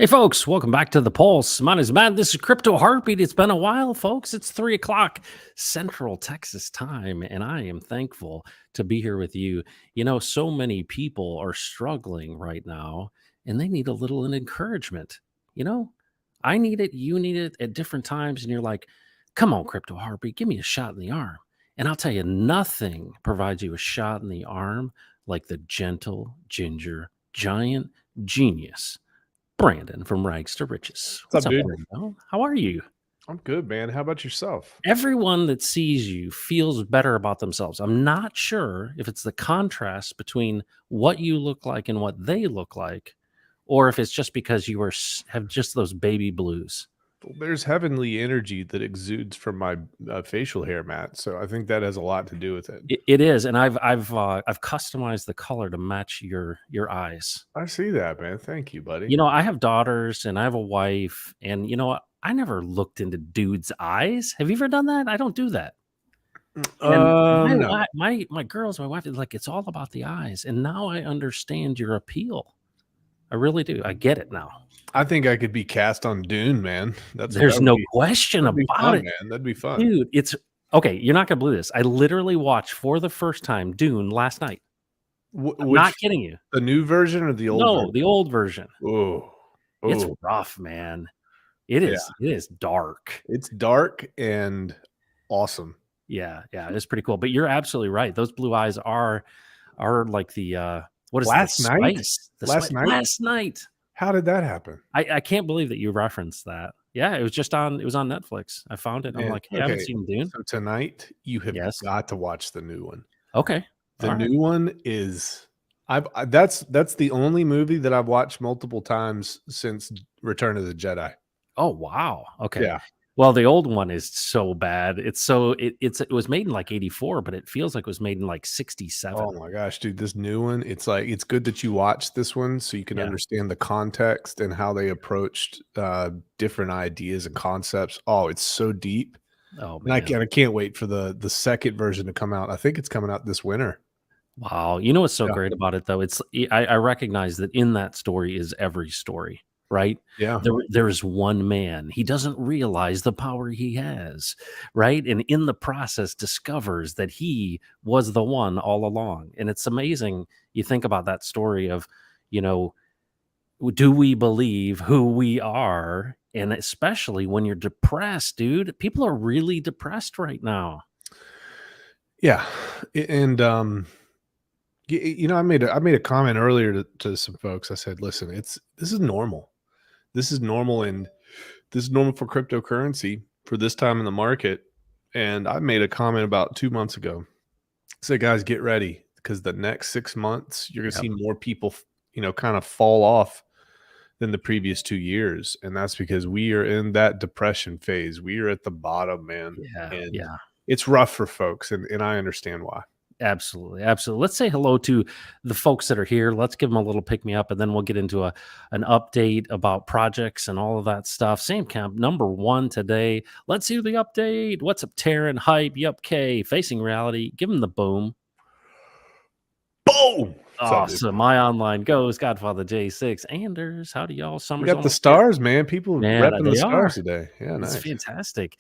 Hey, folks, welcome back to the Pulse. My name is Matt. This is Crypto Heartbeat. It's been a while, folks. It's 3 o'clock Central Texas time, and I am thankful to be here with you. So many people are struggling right now, and they need a little encouragement. You know, I need it, you need it at different times, and you're like, come on, Crypto Heartbeat, give me a shot in the arm. And I'll tell you, nothing provides you a shot in the arm like the gentle ginger giant genius Brandon from Rags to Riches. What's What's up, up, dude? Brandon? How are you? I'm good, man. How about yourself? Everyone that sees you feels better about themselves. I'm not sure if it's the contrast between what you look like and what they look like, or if it's just because have just those baby blues. Well, there's heavenly energy that exudes from my facial hair, Matt. So I think that has a lot to do with it. It is, and I've customized the color to match your eyes. I see that, man. Thank you, buddy. I have daughters and I have a wife, and I never looked into dudes' eyes. Have you ever done that? I don't do that. And No. my girls, my wife is like, it's all about the eyes. And now I understand your appeal. I really do. I get it now. I think I could be cast on Dune, man. There's no question that'd be about fun, it, man. That'd be fun. dude. It's okay. You're not gonna believe this. I literally watched for the first time Dune last night. I'm not kidding you. The new version or the old No, version? the old version. Oh, It's rough, man. It is. Yeah. It is dark. It's dark and awesome. Yeah, it's pretty cool. But you're absolutely right. Those blue eyes are like the what is Last the night? spice? Last night? How did that happen? I can't believe that you referenced that. Yeah, it was on Netflix. I found it. I'm like, hey, I haven't seen Dune. So tonight you have Yes. got to watch the new one. Okay. The new one is that's the only movie that I've watched multiple times since Return of the Jedi. Oh, wow. Okay. Yeah. Well, the old one is so bad. It was made in like 84, but it feels like it was made in like 67. Oh my gosh, dude, this new one, it's like it's good that you watch this one so you can understand the context and how they approached different ideas and concepts. Oh, it's so deep. Oh And man. I can't wait for the second version to come out. I think it's coming out this winter. Wow. You know what's so great about it though? I recognize that in that story is every story, right? Yeah. There's one man. He doesn't realize the power he has, right? And in the process discovers that he was the one all along. And it's amazing. You think about that story of, do we believe who we are? And especially when you're depressed, dude, people are really depressed right now. Yeah. And I made a comment earlier to some folks. I said, listen, this is normal. This is normal, and this is normal for cryptocurrency for this time in the market. And I made a comment about 2 months ago. I said, guys, get ready, because the next 6 months you're going to see more people, kind of fall off than the previous 2 years. And that's because we are in that depression phase. We are at the bottom, man. Yeah. It's rough for folks, and I understand why. Absolutely. Let's say hello to the folks that are here. Let's give them a little pick me up, and then we'll get into an update about projects and all of that stuff. Sam Camp number 1 today. Let's hear the update. What's up, Taryn? Hype. Yup. K. Facing reality. Give them the boom. Boom. Awesome. My online goes. Godfather J6. Anders. How do y'all? Summer's We got the stars, man. People repping the stars today. Yeah, nice. It's fantastic.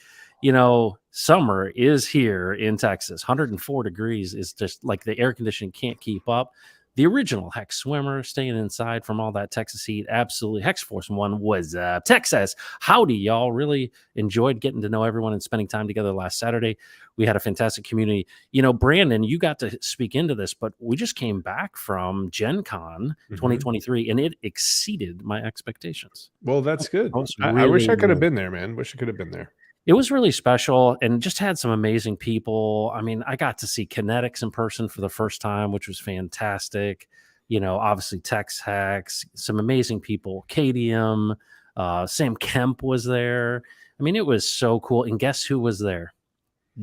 Summer is here in Texas. 104 degrees is just like the air conditioning can't keep up. The original Hex swimmer staying inside from all that Texas heat. Absolutely. Hex Force 1 was Texas. Howdy, y'all. Really enjoyed getting to know everyone and spending time together last Saturday. We had a fantastic community. Brandon, you got to speak into this, but we just came back from Gen Con 2023 and it exceeded my expectations. Well, that's good. I wish I could have been there, man. Wish I could have been there. It was really special and just had some amazing people. I mean, I got to see Kinetics in person for the first time, which was fantastic. Obviously Tex Hacks, some amazing people. Kadium, Sam Kemp was there. I mean, it was so cool. And guess who was there?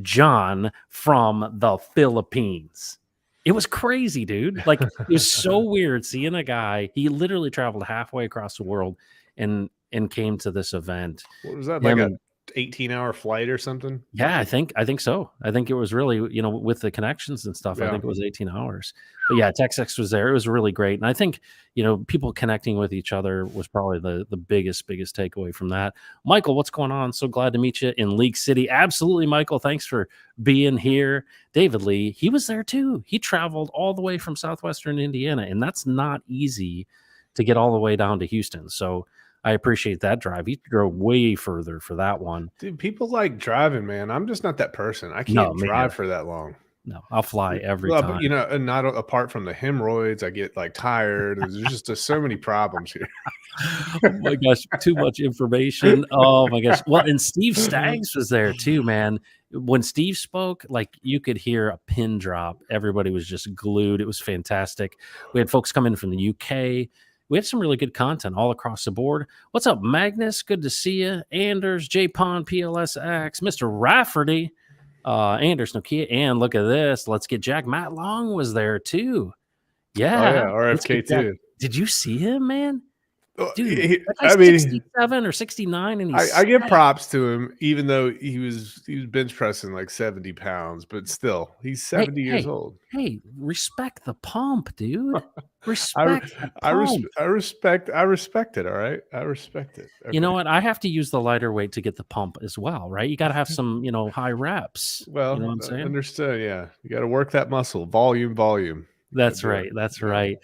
John from the Philippines. It was crazy, dude. Like, it was so weird seeing a guy. He literally traveled halfway across the world and came to this event. What was that? Like a 18-hour flight or something. Yeah, I think so. I think it was really, with the connections and stuff, I Yeah. think it was 18 hours. But yeah, TexX was there. It was really great. And I think, people connecting with each other was probably the biggest takeaway from that. Michael, what's going on? So glad to meet you in League City. Absolutely, Michael. Thanks for being here. David Lee, he was there too. He traveled all the way from southwestern Indiana, and that's not easy to get all the way down to Houston. So I appreciate that drive. He drove way further for that one. Dude, people like driving, man. I'm just not that person. I No, can't me drive neither. for that long. No, I'll fly every Well, but time. and not apart from the hemorrhoids, I get like tired. There's so many problems here. Oh my gosh, too much information. Oh my gosh. Well, and Steve Staggs was there too, man. When Steve spoke, like you could hear a pin drop. Everybody was just glued. It was fantastic. We had folks come in from the UK. We had some really good content all across the board. What's up, Magnus? Good to see you. Anders, J Pond, PLSX, Mr. Rafferty, Anders Nokia, and look at this. Let's get Jack. Matt Long was there too. Oh Yeah, yeah, let's get RFK Jack. too. Did you see him, man? Dude, that I guy's mean, 67 or 69 and I he's give props to him, even though he was bench pressing like 70 pounds, but still, he's hey, 70 years hey, old. hey, respect the pump, dude. I Respect the pump. I respect it. All right, I respect it. You Okay. know what? I have to use the lighter weight to get the pump as well, right? You got to have some, high reps. You know Well, what I'm saying? understood. Yeah, you got to work that muscle, volume, volume. Got to That's do it. right. That's Yeah. right.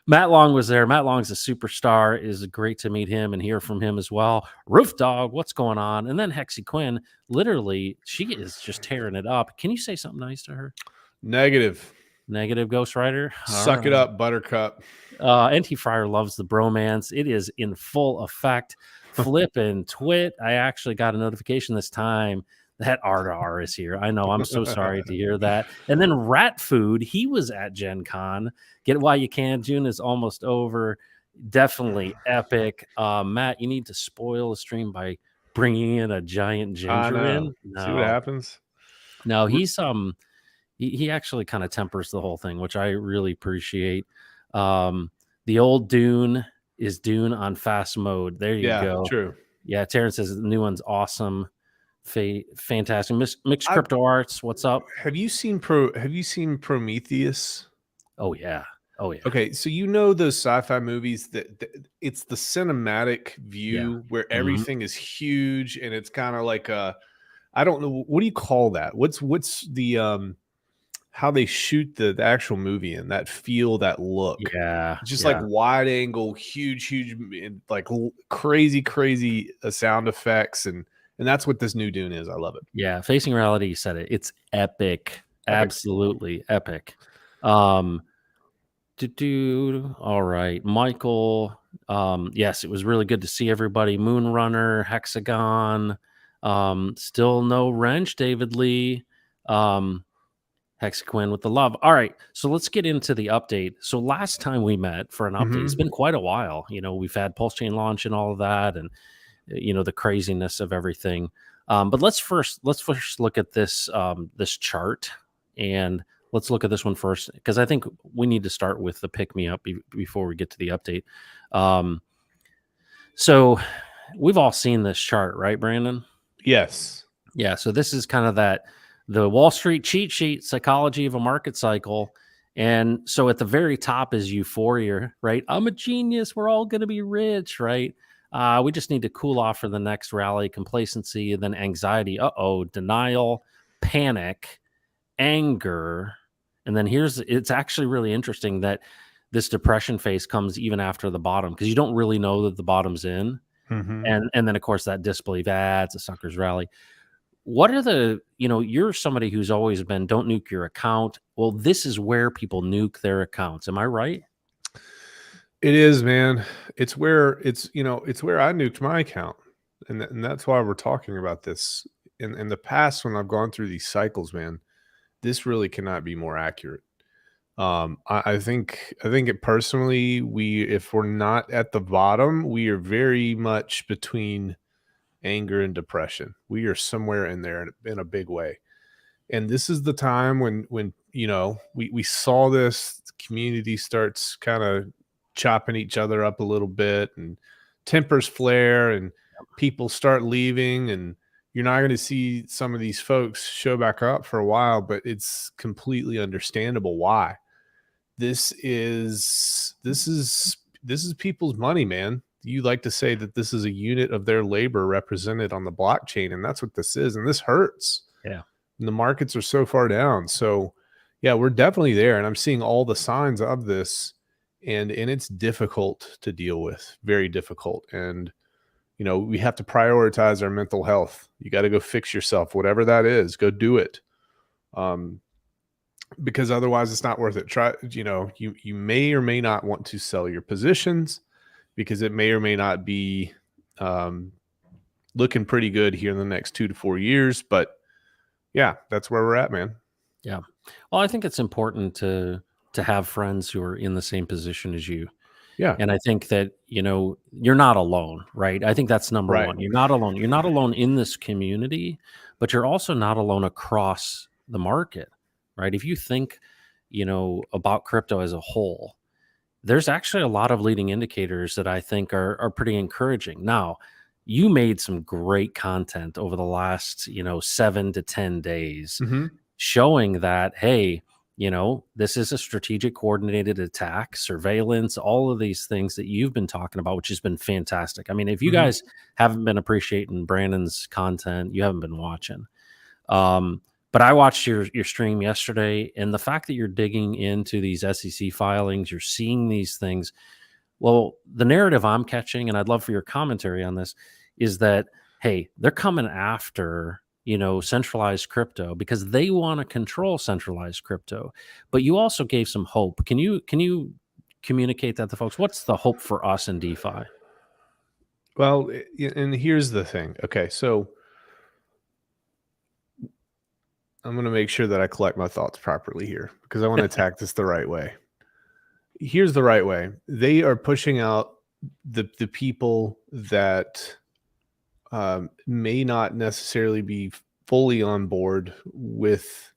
Matt Long was there. Matt Long's a superstar. It is great to meet him and hear from him as well. Roof Dog, what's going on? And then Hexy Quinn, literally, she is just tearing it up. Can you say something nice to her? Negative. Negative Ghost Rider. All Suck it right. up, Buttercup. NT Fryer loves the bromance. It is in full effect. Flip and twit. I actually got a notification this time that R is here. I know. I'm so sorry to hear that. And then Rat Food. He was at Gen Con. Get it while you can. June is almost over. Definitely epic. Matt, you need to spoil the stream by bringing in a giant I ginger know. in. See what No, happens. no, he actually kind of tempers the whole thing, which I really appreciate. The old Dune is Dune on fast mode. There you Yeah, go. true. Yeah, Terrence says the new one's awesome. Fantastic. Mixed I Crypto Arts, what's up? Have you seen Prometheus? Oh yeah. Oh yeah. Okay, so those sci-fi movies that it's the cinematic Yeah. view where Mhm. everything is huge and it's kind of like a I don't know what do you call that? What's the how they shoot the actual movie in that feel, that look. Yeah. It's just like Yeah. wide angle, huge, and like crazy sound effects, and that's what this new Dune is. I love it. Yeah. Facing reality, you said it. It's epic. Epic. Absolutely epic. Um, All right, Michael. Yes, it was really good to see everybody. Moonrunner, Hexagon. Still no wrench, David Lee. Hexaquin with the love. All right, so let's get into the update. So last time we met for an update, it's Mhm. been quite a while. We've had Pulse Chain launch and all of that, and the craziness of everything. But let's first look at this chart, and let's look at this one first because I think we need to start with the pick me up before we get to the update. Um, so we've all seen this chart, right, Brandon? Yes. Yeah. So this is kind of the Wall Street cheat sheet psychology of a market cycle. And so at the very top is euphoria, right? I'm a genius. We're all going to be rich, right? We just need to cool off for the next rally, complacency, and then anxiety. Denial, panic, anger. And then it's actually really interesting that this depression phase comes even after the bottom because you don't really know that the bottom's in. Mhm. And then, of course, that disbelief ads, the suckers rally. What are you're somebody who's always been don't nuke your account. Well, this is where people nuke their accounts. Am I right? It is, man. It's where I nuked my account, and that's why we're talking about this. In the past, when I've gone through these cycles, man, this really cannot be more accurate. I think it personally, if we're not at the bottom, we are very much between anger and depression. We are somewhere in there in a big way. And this is the time when we saw this community starts kind of chopping each other up a little bit and tempers flare and people start leaving and You're not going to see some of these folks show back up for a while, but it's completely understandable why. This is people's money, man. You like to say that this is a unit of their labor represented on the blockchain, and that's what this is. And this hurts. Yeah. And the markets are so far down. So yeah, we're definitely there. And I'm seeing all the signs of this. And it's difficult to deal with, very difficult. And we have to prioritize our mental health. You got to go fix yourself, whatever that is, go do it. Because otherwise it's not worth it. You may or may not want to sell your positions because it may or may not be looking pretty good here in the next 2 to 4 years. But yeah, that's where we're at, man. Yeah. Well, I think it's important to have friends who are in the same position as you. Yeah. And I think that, you're not alone, right? I think that's number Right. one. You're not alone. You're not alone in this community, but you're also not alone across the market, right? If you think, about crypto as a whole, there's actually a lot of leading indicators that I think are pretty encouraging. Now, you made some great content over the last, 7 to 10 days Mm-hmm. showing that, hey, this is a strategic coordinated attack, surveillance, all of these things that you've been talking about, which has been fantastic. I mean, if you Mm-hmm. guys haven't been appreciating Brandon's content, you haven't been watching. But I watched your stream yesterday, and the fact that you're digging into these SEC filings, you're seeing these things. Well, the narrative I'm catching, and I'd love for your commentary on this, is that, hey, they're coming after centralized crypto because they want to control centralized crypto. But you also gave some hope. Can you communicate that to folks? What's the hope for us in DeFi? Well, and here's the thing. Okay, so I'm going to make sure that I collect my thoughts properly here because I want to attack this the right way. Here's the right way. They are pushing out the people that may not necessarily be fully on board with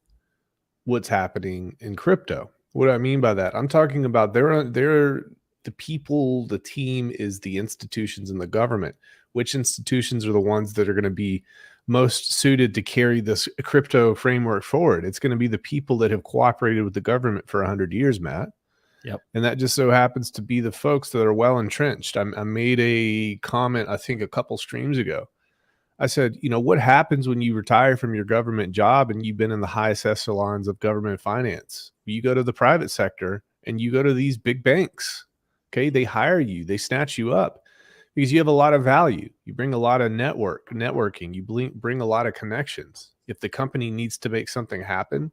what's happening in crypto. What do I mean by that? I'm talking about they're the people, the team is the institutions and the government. Which institutions are the ones that are going to be most suited to carry this crypto framework forward? It's going to be the people that have cooperated with the government for 100 years, Matt. Yep. And that just so happens to be the folks that are well entrenched. I made a comment, I think a couple streams ago. I said, what happens when you retire from your government job and you've been in the highest echelons of government finance? You go to the private sector and you go to these big banks. Okay. They hire you, they snatch you up because you have a lot of value. You bring a lot of networking. You bring a lot of connections. If the company needs to make something happen,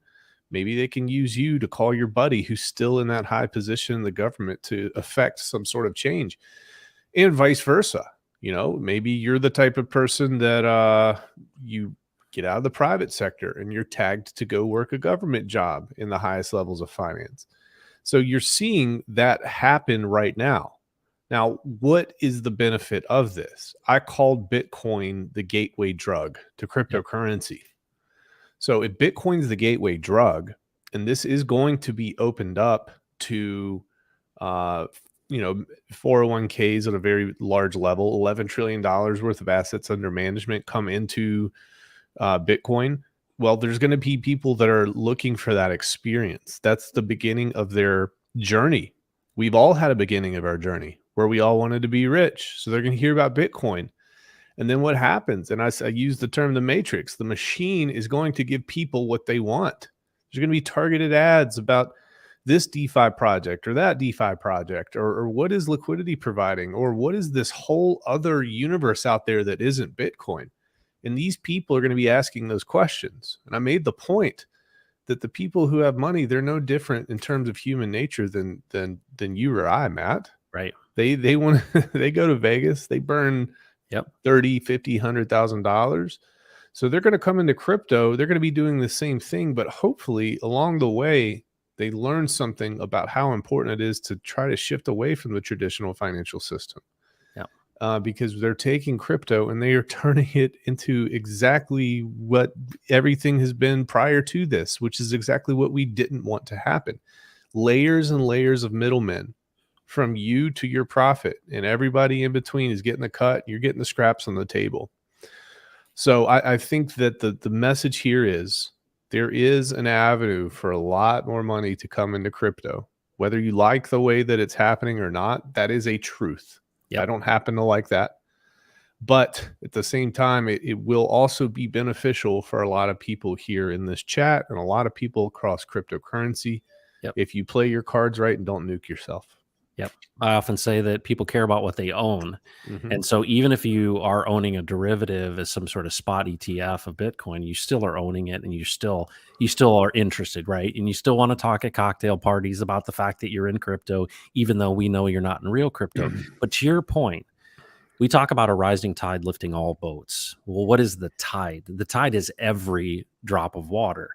maybe they can use you to call your buddy who's still in that high position in the government to affect some sort of change, and vice versa. Maybe you're the type of person that you get out of the private sector and you're tagged to go work a government job in the highest levels of finance. So you're seeing that happen right now. Now, what is the benefit of this? I called Bitcoin the gateway drug to cryptocurrency. Yep. So if Bitcoin's the gateway drug, and this is going to be opened up to 401ks at a very large level, $11 trillion worth of assets under management come into Bitcoin. Well, there's going to be people that are looking for that experience. That's the beginning of their journey. We've all had a beginning of our journey where we all wanted to be rich. So they're going to hear about Bitcoin. And then what happens? And I use the term the matrix. The machine is going to give people what they want. There's going to be targeted ads about this DeFi project or that DeFi project, or what is liquidity providing, or what is this whole other universe out there that isn't Bitcoin? And these people are going to be asking those questions. And I made the point that the people who have money, they're no different in terms of human nature than you or I, Matt. Right. They want they go to Vegas, they burn $30, $50, $100,000. So they're going to come into crypto. They're going to be doing the same thing, but hopefully along the way, they learn something about how important it is to try to shift away from the traditional financial system. Because they're taking crypto and they are turning it into exactly what everything has been prior to this, which is exactly what we didn't want to happen. Layers and layers of middlemen from you to your profit, and everybody in between is getting the cut. You're getting the scraps on the table. So I think that the message here is there is an avenue for a lot more money to come into crypto. Whether you like the way that it's happening or not, that is a truth. I Yep. don't happen to like that. But at the same time, it will also be beneficial for a lot of people here in this chat and a lot of people across cryptocurrency Yep. if you play your cards right and don't nuke yourself. Yep. I often say that people care about what they own. Mhm. And so even if you are owning a derivative as some sort of spot ETF of Bitcoin, you still are owning it and you still are interested, right? And you still want to talk at cocktail parties about the fact that you're in crypto, even though we know you're not in real crypto. But to your point, we talk about a rising tide lifting all boats. Well, what is the tide? The tide is every drop of water.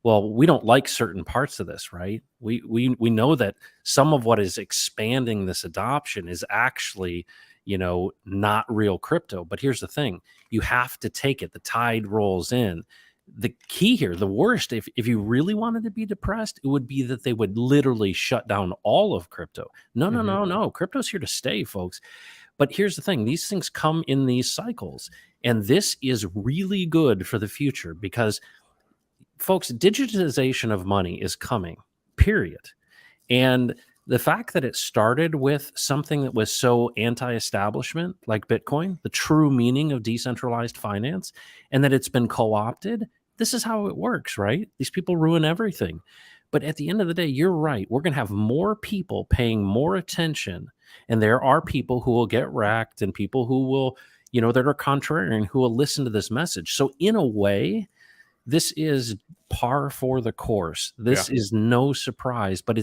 Well, we don't like certain parts of this, right? We know that some of what is expanding this adoption is actually, not real crypto. But here's the thing: you have to take it. The tide rolls in. The key here, the worst, if you really wanted to be depressed, it would be that they would literally shut down all of crypto. No, no, Mhm. no, no. Crypto's here to stay, folks. But here's the thing: these things come in these cycles. And this is really good for the future because, folks, digitization of money is coming, period. And the fact that it started with something that was so anti establishment, like Bitcoin, the true meaning of decentralized finance, and that it's been co opted, this is how it works, right? These people ruin everything. But at the end of the day, you're right. We're going to have more people paying more attention. And there are people who will get wrecked and people who will, that are contrarian, who will listen to this message. So, in a way, this is par for the course. Yeah. This is no surprise, but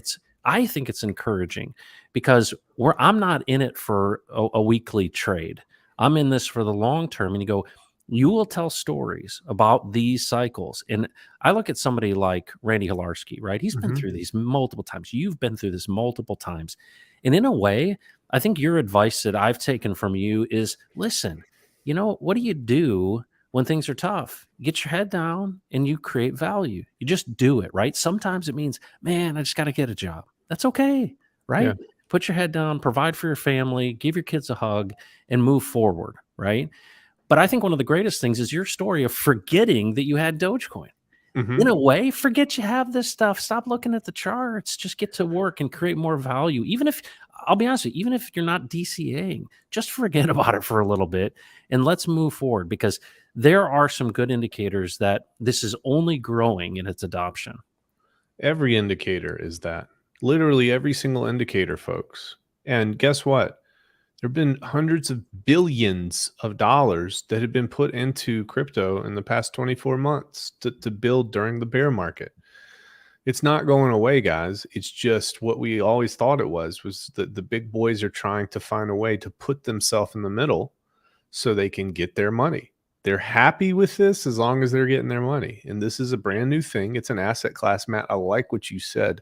I think it's encouraging because I'm not in it for a weekly trade. I'm in this for the long term. And you will tell stories about these cycles. And I look at somebody like Randy Hilarski, right? He's been Mhm. through these multiple times. You've been through this multiple times. And in a way, I think your advice that I've taken from you is listen, what do you do when things are tough? Get your head down and you create value. You just do it, right? Sometimes it means, man, I just got to get a job. That's okay, Yeah. right? Put your head down, provide for your family, give your kids a hug, and move forward, right? But I think one of the greatest things is your story of forgetting that you had Dogecoin. In Mhm. a way, forget you have this stuff. Stop looking at the charts. Just get to work and create more value. Even if, I'll be honest with you, even if you're not DCAing, just forget about it for a little bit and let's move forward because there are some good indicators that this is only growing in its adoption. Every indicator is that. Literally every single indicator, folks. And guess what? There have been hundreds of billions of dollars that have been put into crypto in the past 24 months to build during the bear market. It's not going away, guys. It's just what we always thought it was that the big boys are trying to find a way to put themselves in the middle so they can get their money. They're happy with this as long as they're getting their money. And this is a brand new thing. It's an asset class, Matt. I like what you said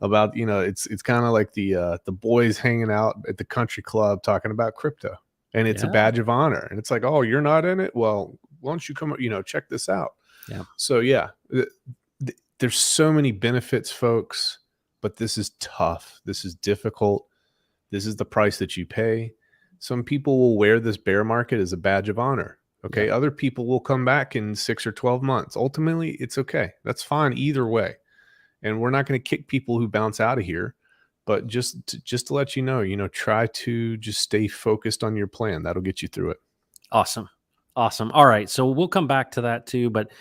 about, it's kind of like the boys hanging out at the country club talking about crypto. And it's a Yeah. badge of honor. And it's like, "Oh, you're not in it? Well, why don't you come, check this out." Yeah. So yeah, there's so many benefits, folks, but this is tough. This is difficult. This is the price that you pay. Some people will wear this bear market as a badge of honor. Okay. Yep. Other people will come back in 6 or 12 months. Ultimately, it's okay. That's fine either way. And we're not going to kick people who bounce out of here. But just to let you know, try to just stay focused on your plan. That'll get you through it. Awesome. Awesome. All right. So we'll come back to that too, but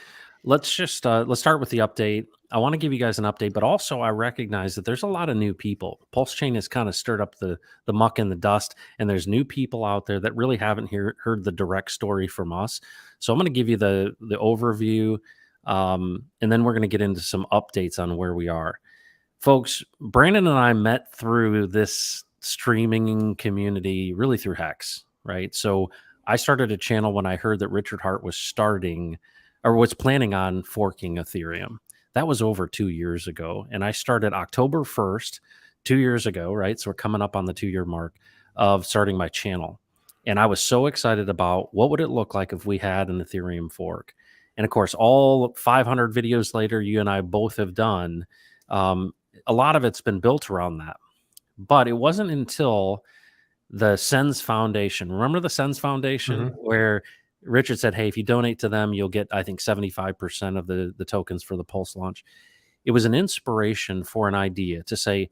let's start with the update. I want to give you guys an update, but also I recognize that there's a lot of new people. Pulse Chain has kind of stirred up the muck and the dust, and there's new people out there that really haven't heard the direct story from us. So I'm going to give you the overview, and then we're going to get into some updates on where we are. Folks, Brandon and I met through this streaming community, really through Hex, right? So I started a channel when I heard that Richard Hart was starting or was planning on forking Ethereum. That was over 2 years ago. And I started October 1st, 2 years ago, right? So we're coming up on the 2 year mark of starting my channel. And I was so excited about what would it look like if we had an Ethereum fork. And of course, all 500 videos later, you and I both have done. A lot of it's been built around that. But it wasn't until the Sens Foundation. Remember the Sens Foundation Mhm. where Richard said, "Hey, if you donate to them, you'll get, I think, 75% of the tokens for the Pulse launch." It was an inspiration for an idea to say,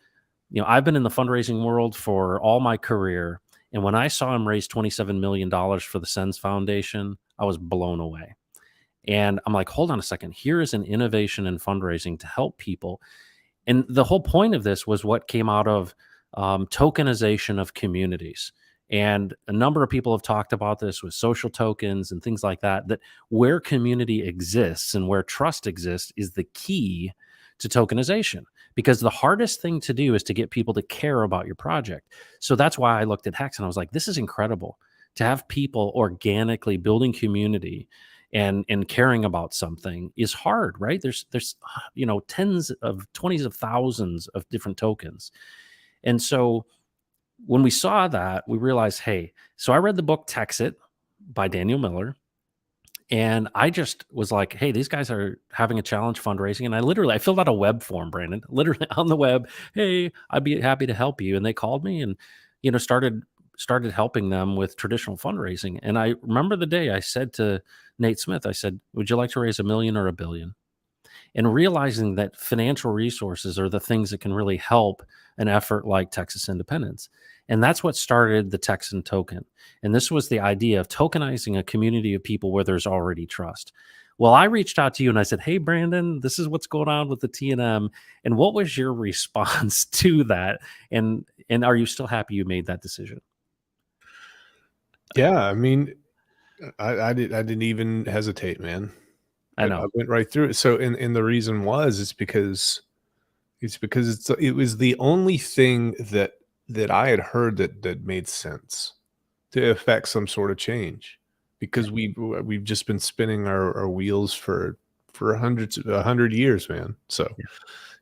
I've been in the fundraising world for all my career, and when I saw him raise $27 million for the Sens Foundation, I was blown away. And I'm like, hold on a second. Here is an innovation in fundraising to help people. And the whole point of this was what came out of tokenization of communities. And a number of people have talked about this with social tokens and things like that, that where community exists and where trust exists is the key to tokenization. Because the hardest thing to do is to get people to care about your project. So that's why I looked at Hex and I was like, this is incredible to have people organically building community and caring about something is hard, right? There's tens of 20s of thousands of different tokens. And so when we saw that, we realized, hey, so I read the book Tex It by Daniel Miller. And I just was like, hey, these guys are having a challenge fundraising. And I filled out a web form, Brandon, literally on the web. Hey, I'd be happy to help you. And they called me and, started helping them with traditional fundraising. And I remember the day I said to Nate Smith, I said, would you like to raise $1 million or $1 billion? And realizing that financial resources are the things that can really help an effort like Texas independence. And that's what started the Texan token. And this was the idea of tokenizing a community of people where there's already trust. Well, I reached out to you and I said, hey, Brandon, this is what's going on with the TNM. And what was your response to that? And are you still happy you made that decision? Yeah, I mean, I didn't even hesitate, man. I I know. went right through it. So, and the reason was, it was the only thing that I had heard that made sense to affect some sort of change, because we've just been spinning our wheels for 100 years, man. So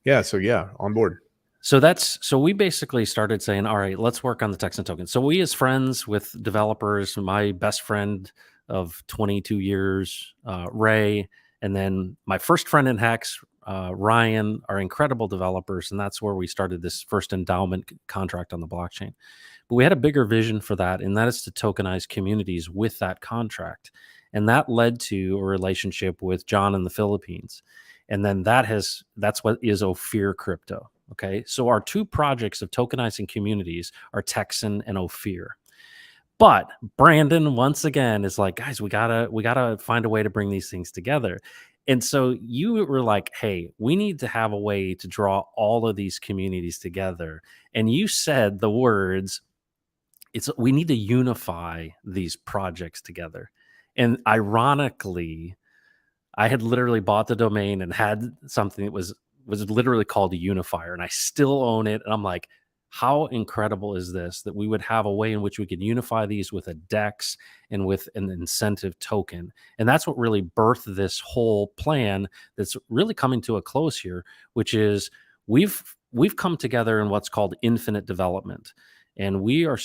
yeah, on board. So we basically started saying, all right, let's work on the Texan token. So we, as friends with developers, my best friend of 22 years, Ray, and then my first friend in Hex, Ryan, are incredible developers, and that's where we started this first endowment contract on the blockchain. But we had a bigger vision for that, and that is to tokenize communities with that contract, and that led to a relationship with John in the Philippines, and then that's what is Ophir Crypto. Okay, so our two projects of tokenizing communities are Texan and Ophir. But Brandon, once again, is like, guys, we gotta find a way to bring these things together. And so you were like, hey, we need to have a way to draw all of these communities together. And you said the words, we need to unify these projects together. And ironically, I had literally bought the domain and had something that was literally called a unifier, and I still own it. And I'm like, how incredible is this that we would have a way in which we could unify these with a DEX and with an incentive token? And that's what really birthed this whole plan that's really coming to a close here, which is we've come together in what's called infinite development. And we are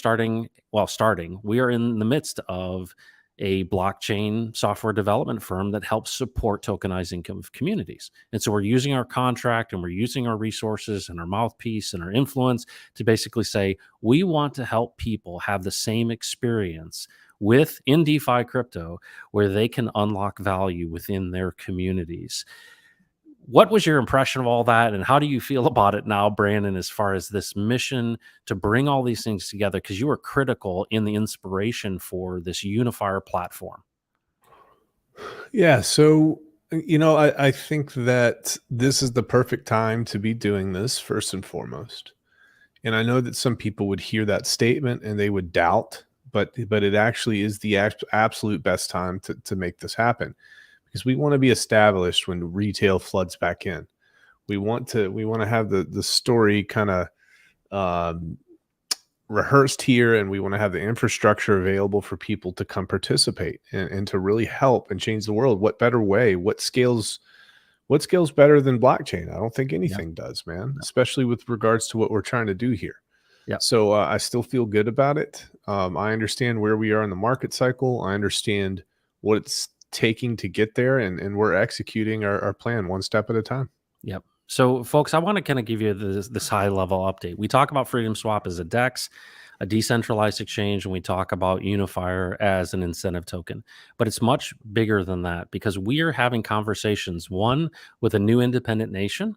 we are in the midst of a blockchain software development firm that helps support tokenizing of communities. And so we're using our contract and we're using our resources and our mouthpiece and our influence to basically say, we want to help people have the same experience in DeFi crypto where they can unlock value within their communities. What was your impression of all that, and how do you feel about it now, Brandon, as far as this mission to bring all these things together? Because you were critical in the inspiration for this unifier platform. Yeah, so I think that this is the perfect time to be doing this, first and foremost. And I know that some people would hear that statement and they would doubt, but it actually is the absolute best time to make this happen, because we want to be established when retail floods back in. We want to have the story kind of um, rehearsed here, and we want to have the infrastructure available for people to come participate and to really help and change the world. What better way? What scales better than blockchain? I don't think Yeah. anything does, man, No. especially with regards to what we're trying to do here. Yeah. So I still feel good about it. I understand where we are in the market cycle. I understand what it's taking to get there, and we're executing our plan one step at a time. Yep. So, folks, I want to kind of give you this high level update. We talk about Freedom Swap as a DEX, a decentralized exchange, and we talk about Unifier as an incentive token. But it's much bigger than that because we are having conversations, one with a new independent nation,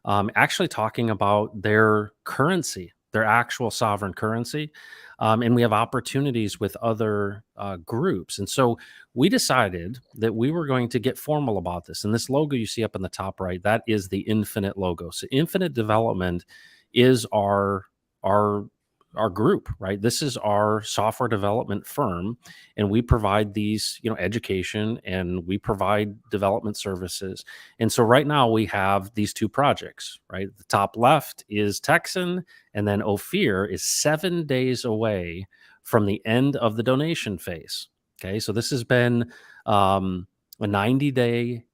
actually talking about their currency, their actual sovereign currency. And we have opportunities with other groups. And so we decided that we were going to get formal about this. And this logo you see up in the top right, that is the Infinite logo. So Infinite Development is our our group, right? This is our software development firm, and we provide these, education, and we provide development services. And so right now we have these two projects, right? The top left is Texan, and then Ophir is 7 days away from the end of the donation phase. Okay, so this has been a 90-day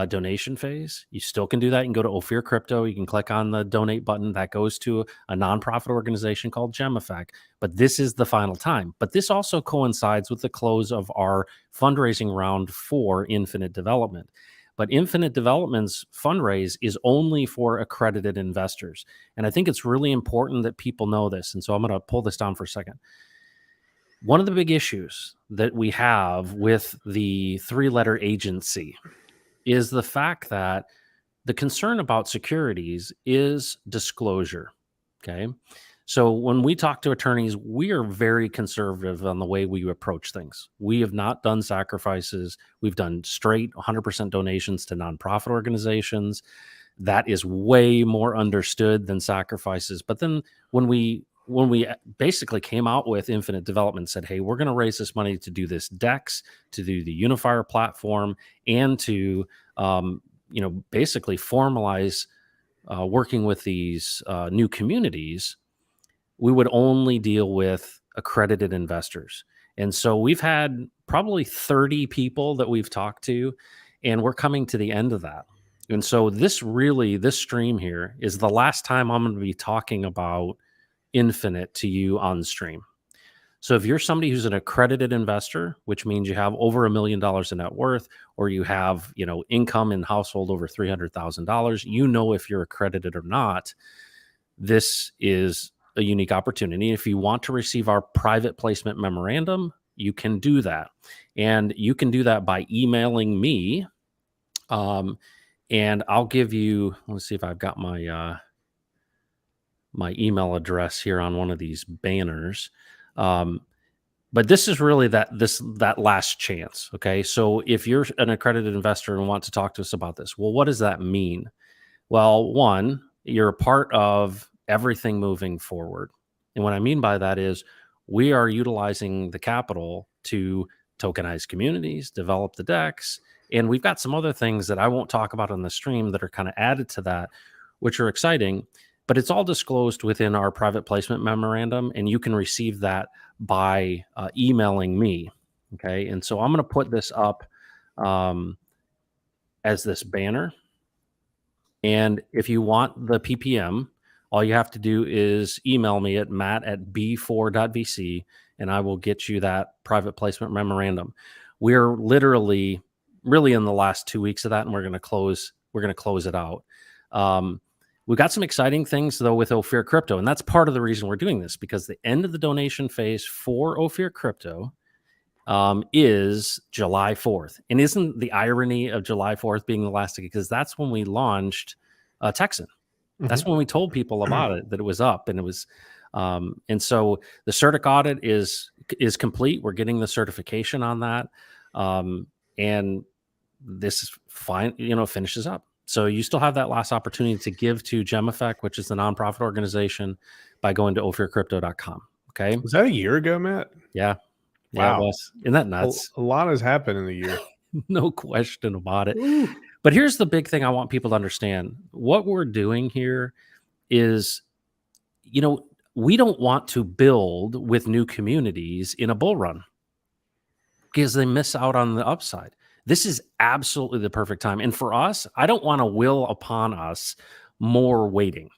donation phase. You still can do that. You can go to Ophir Crypto. You can click on the donate button. That goes to a nonprofit organization called Gem Effect. But this is the final time. But this also coincides with the close of our fundraising round for Infinite Development. But Infinite Development's fundraise is only for accredited investors. And I think it's really important that people know this. And so I'm going to pull this down for a second. One of the big issues that we have with the three-letter agency is the fact that the concern about securities is disclosure. Okay. So when we talk to attorneys, we are very conservative on the way we approach things. We have not done sacrifices. We've done straight 100% donations to nonprofit organizations. That is way more understood than sacrifices. But then when we basically came out with Infinite Development, said, hey, we're going to raise this money to do this DEX, to do the Unifier platform, and to basically formalize working with these new communities, we would only deal with accredited investors. And so we've had probably 30 people that we've talked to, and we're coming to the end of that. And so this stream here is the last time I'm going to be talking about Infinite to you on stream. So if you're somebody who's an accredited investor, which means you have over $1 million in net worth, or you have, income in household over $300,000, if you're accredited or not. This is a unique opportunity. If you want to receive our private placement memorandum, you can do that. And you can do that by emailing me. And I'll give you, let's see if I've got my my email address here on one of these banners. But this is really that last chance. Okay. So if you're an accredited investor and want to talk to us about this, well, what does that mean? Well, one, you're a part of everything moving forward. And what I mean by that is we are utilizing the capital to tokenize communities, develop the DEX, and we've got some other things that I won't talk about on the stream that are kind of added to that, which are exciting. But it's all disclosed within our private placement memorandum, and you can receive that by emailing me. Okay. And so I'm going to put this up as this banner. And if you want the PPM, all you have to do is email me at matt@b4.vc, and I will get you that private placement memorandum. We're literally really in the last 2 weeks of that, and we're going to close it out. We've got some exciting things, though, with Ophir Crypto, and that's part of the reason we're doing this, because the end of the donation phase for Ophir Crypto is July 4th. And isn't the irony of July 4th being the last day? Because that's when we launched Texan. That's when we told people about it, that it was up, and it was. And so the CertiK audit is complete. We're getting the certification on that, and this is fine. Finishes up. So you still have that last opportunity to give to Gem Effect, which is the nonprofit organization, by going to ophircrypto.com. Okay. Was that a year ago, Matt? Yeah. Yeah, Wow. it was. Isn't that nuts? A lot has happened in a year. No question about it. Ooh. But here's the big thing I want people to understand. What we're doing here is, we don't want to build with new communities in a bull run because they miss out on the upside. This is absolutely the perfect time. And for us, I don't want to will upon us more waiting.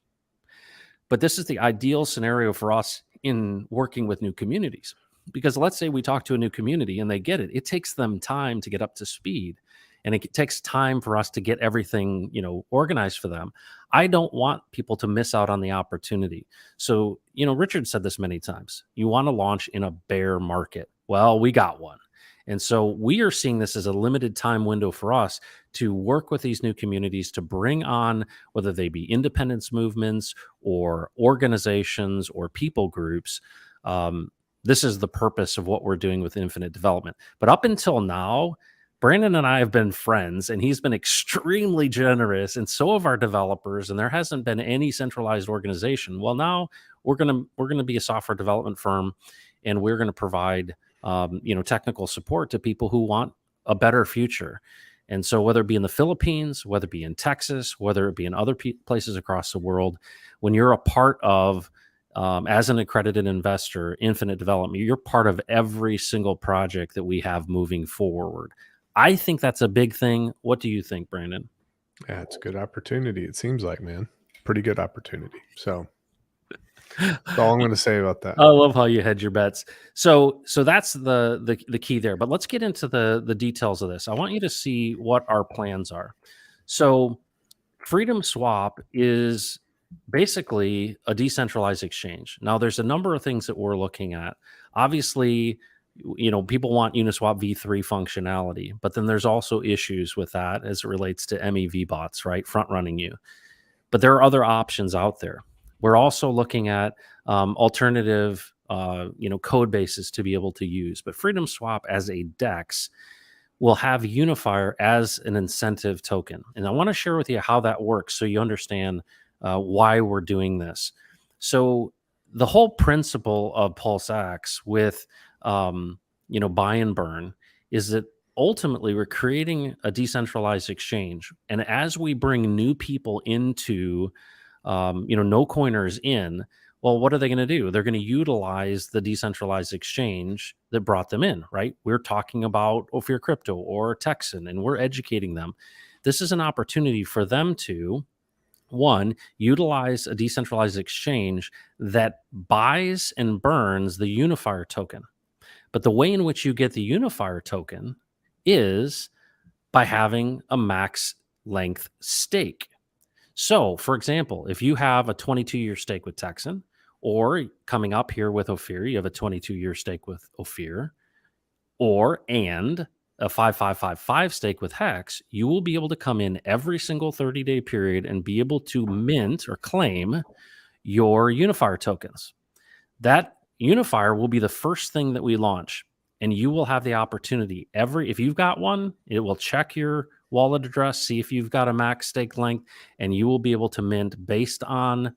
But this is the ideal scenario for us in working with new communities. Because let's say we talk to a new community and they get it. It takes them time to get up to speed. and it takes time for us to get everything, organized for them. I don't want people to miss out on the opportunity. So, Richard said this many times. You want to launch in a bear market. Well, we got one. And so we are seeing this as a limited time window for us to work with these new communities to bring on, whether they be independence movements or organizations or people groups. Um, this is the purpose of what we're doing with Infinite Development. But up until now, Brandon and I have been friends, and he's been extremely generous, and so have our developers. And there hasn't been any centralized organization. Well, now we're gonna be a software development firm, and we're gonna provide technical support to people who want a better future. And so, whether it be in the Philippines, whether it be in Texas, whether it be in other places across the world, when you're a part of, as an accredited investor, Infinite Development, you're part of every single project that we have moving forward. I think that's a big thing. What do you think, Brandon? Yeah, it's a good opportunity. It seems like, man, pretty good opportunity. So that's all I'm going to say about that. I love how you hedge your bets. So that's the key there. But let's get into the details of this. I want you to see what our plans are. So Freedom Swap is basically a decentralized exchange. Now, there's a number of things that we're looking at. Obviously, people want Uniswap v3 functionality, but then there's also issues with that as it relates to MEV bots, right? Front running you. But there are other options out there. We're also looking at alternative, code bases to be able to use. But Freedom Swap as a DEX will have Unifier as an incentive token. And I want to share with you how that works so you understand why we're doing this. So the whole principle of PulseX with, buy and burn is that ultimately we're creating a decentralized exchange. And as we bring new people into, no coiners in, well, what are they going to do? They're going to utilize the decentralized exchange that brought them in, right? We're talking about Ophir Crypto or Texan, and we're educating them. This is an opportunity for them to, one, utilize a decentralized exchange that buys and burns the Unifier token. But the way in which you get the Unifier token is by having a max length stake. So, for example, if you have a 22-year stake with Texan, or coming up here with Ophir, you have a 22-year stake with Ophir, and a 5555 stake with Hex, you will be able to come in every single 30-day period and be able to mint or claim your Unifier tokens. That Unifier will be the first thing that we launch, and you will have the opportunity if you've got one, it will check your wallet address, see if you've got a max stake length, and you will be able to mint based on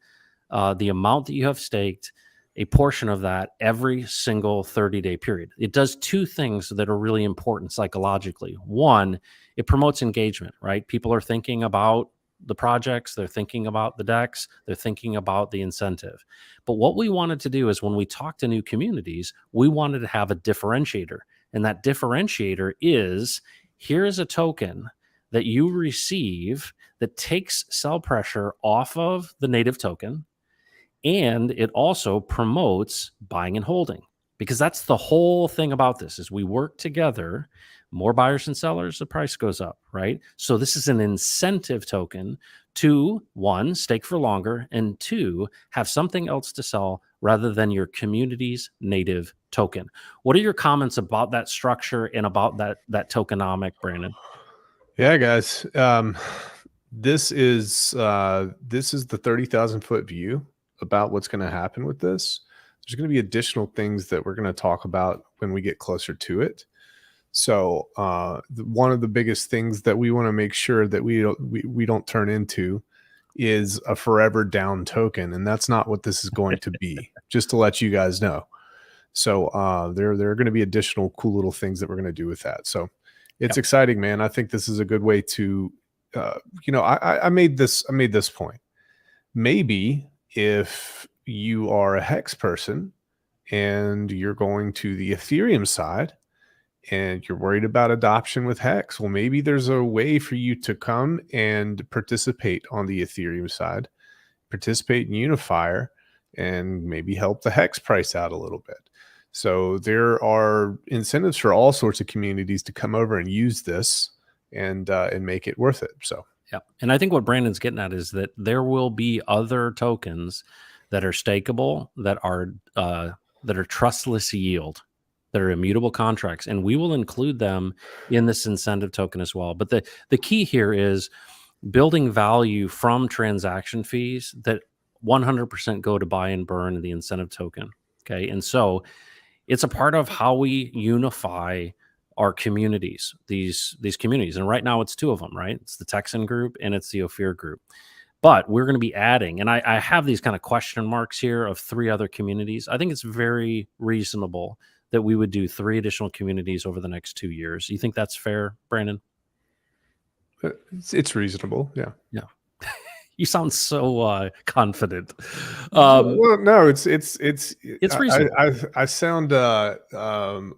the amount that you have staked, a portion of that every single 30-day period. It does two things that are really important psychologically. One, it promotes engagement, right? People are thinking about the projects, they're thinking about the DEX, they're thinking about the incentive. But what we wanted to do is when we talk to new communities, we wanted to have a differentiator. And that differentiator is, here is a token that you receive that takes sell pressure off of the native token. And it also promotes buying and holding, because that's the whole thing about this is we work together, more buyers and sellers, the price goes up, right? So this is an incentive token to, one, stake for longer, and two, have something else to sell rather than your community's native token. What are your comments about that structure and about that tokenomic, Brandon? Yeah, guys. This is the 30,000-foot view about what's going to happen with this. There's going to be additional things that we're going to talk about when we get closer to it. So one of the biggest things that we want to make sure that we don't turn into is a forever down token, and that's not what this is going to be. Just to let you guys know. So there are going to be additional cool little things that we're going to do with that. So it's exciting, man. I think this is a good way to, I made this point. Maybe if you are a Hex person and you're going to the Ethereum side and you're worried about adoption with Hex, well, maybe there's a way for you to come and participate on the Ethereum side, participate in Unifier, and maybe help the Hex price out a little bit. So there are incentives for all sorts of communities to come over and use this and make it worth it. So Yeah. And I think what Brandon's getting at is that there will be other tokens that are stakeable, that are trustless yield, that are immutable contracts, and we will include them in this incentive token as well. But the key here is building value from transaction fees that 100% go to buy and burn the incentive token. Okay. And so it's a part of how we unify our communities, these communities. And right now it's two of them, right? It's the Texan group and it's the Ophir group. But we're going to be adding, and I have these kind of question marks here of 3 other communities. I think it's very reasonable that we would do 3 additional communities over the next 2 years. You think that's fair, Brandon? it's reasonable. Yeah. Yeah. You sound so confident. Well, no, it's It's reasonable. I sound